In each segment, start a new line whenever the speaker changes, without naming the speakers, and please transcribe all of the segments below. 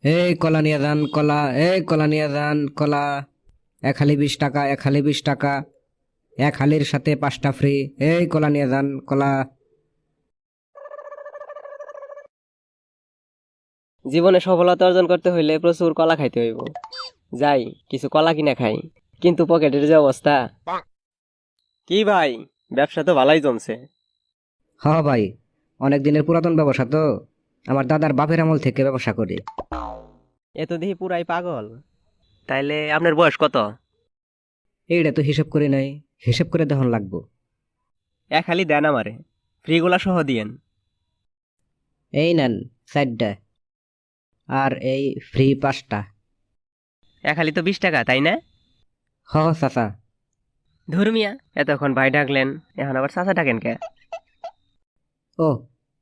এই কলা নিয়ে যান কলা, এই কলা নিয়ে যান কলা। এক হালি 20 টাকা, এক হালি 20 টাকা, এক হালির সাথে 5টা ফ্রি। এই কলা নিয়ে যান কলা।
জীবনে সফলতা অর্জন করতে হইলে প্রচুর কলা খাইতে হইব। যাই কিছু কলা কিনা খাই, কিন্তু পকেটের যে অবস্থা। কি ভাই, ব্যবসা তো ভালোই জমছে।
হ ভাই, অনেক দিনের পুরাতন ব্যবসা তো, আমার দাদার বাপের আমল থেকে ব্যবসা করি।
এ তো দেখি পুরাই পাগল। তাইলে আপনার বয়স কত?
এইটা তো হিসাব করে নাই, হিসাব করে দেখন লাগবো।
এক হালি দেন আমারে, ফ্রিগুলা সহ দিয়েন।
এই নেন 4টা, আর এই ফ্রি 5টা।
এক হালি তো 20 টাকা, তাই না?
হ চাচা।
ধর্মিয়া, এতক্ষণ ভাই ডাকলেন, এখন আবার চাচা ডাকেন কে?
ও,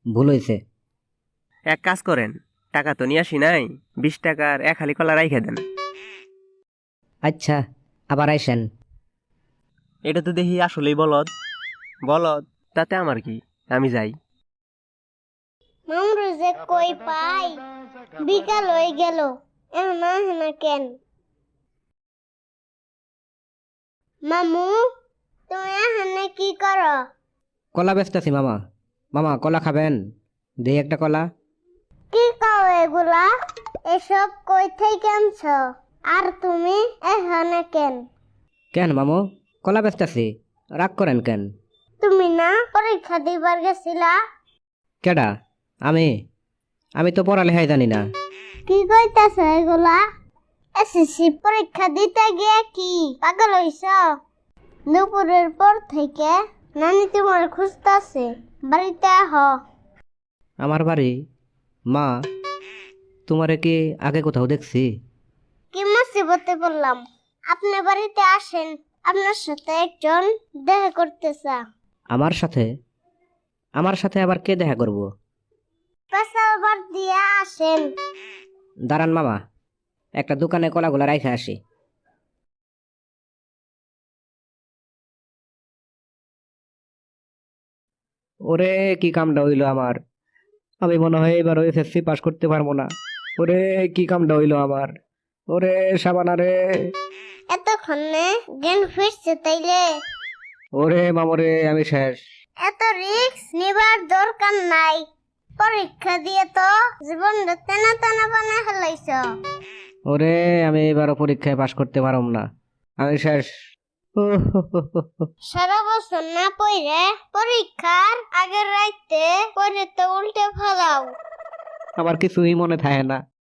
ভুল হয়েছে।
এক কাজ করেন, টাকা তো নিয়ে আসি নাই, 20 টাকার এক হালি কলা রাইখে দেন।
আচ্ছা, আবার আইসেন।
এটা তো দেখি আসলেই বলদ। বলদ, তাতে আমার কি, আমি যাই।
মামরু যে কই পাই, বিকাল হয়ে গেল, এহনা হেনা কেন? মামু, তুমি এখানে কি করো?
কলা বেচতেছি মামা। মামা কলা খাবেন? দেই একটা কলা।
কি কাও এগুলা? এসব কই থেকে আনছো? আর তুমি এখানে কেন?
কেন মামু, কলা বেচতেছি, রাগ করেন কেন?
তুমি না পরীক্ষা দিবার গেছিলা?
কেডা? আমি আমি তো পড়ালেখাই জানি না।
কি কইতাছ এগুলা? এসএসসি পরীক্ষা দিতে গিয়ে কি পাগল হইছ? দুপুরের পর থেকে নানি তোমার খুঁজতাছে, বাড়িতে আহ।
আমার বাড়ি? মা, তোমারে কি আগে কোথাও দেখছি?
কি মুসিবতে পড়লাম? আপনি বাড়িতে আসেন, আপনার সাথে একজন দেখা করতে চা।
আমার সাথে? আমার সাথে আবার কে দেখা করব?
পেশালবার দিয়ে আসেন।
দাঁড়ান মামা, একটা দোকানে কলাগুলা রাইখে আসি। ওরে, কি কামটা হইলো আমার! আমি মনে হয় এবার এসএসসি পাস করতে পারবো না। ওরে, কি কামটা হইলো আমার! ওরে সাবানা রে!
এতক্ষণে জ্ঞান ফিরছে তাইলে?
ওরে মামরে, আমি শেষ।
এত রিস্ক নিবার দরকার নাই। পরীক্ষা দিয়ে তো জীবনটা তেনা তেনা বানায় ফেলাইছ।
ওরে, আমি এবারও পরীক্ষায় পাশ করতে পারম না, আমি শেষ।
সারা বছর না পড়ে পরীক্ষার আগের রাইতে পড়ে তো উল্টে ফেলাও।
আমার কিছুই মনে থাকে না।